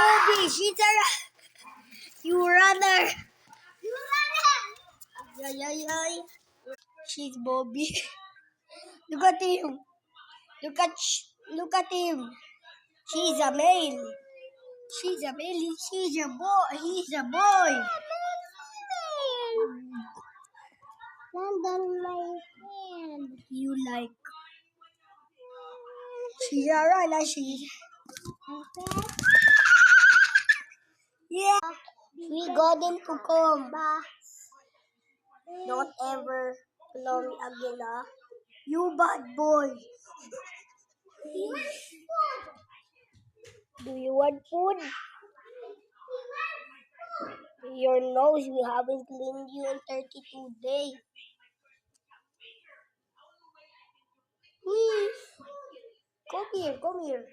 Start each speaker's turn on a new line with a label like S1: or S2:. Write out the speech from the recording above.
S1: Bobby, she's a you runner. Ay, ay, ay. She's Bobby. Look at him. Look at him. She's a male. She's a male. She's a boy. He's a boy.
S2: Land on my hand.
S1: You like. She's a runner. She's. Yeah. We got him to come. Don't ever blow me again, ah. You bad boy. Do you want food? Your nose, we haven't cleaned you in 32 days. Come here, come here.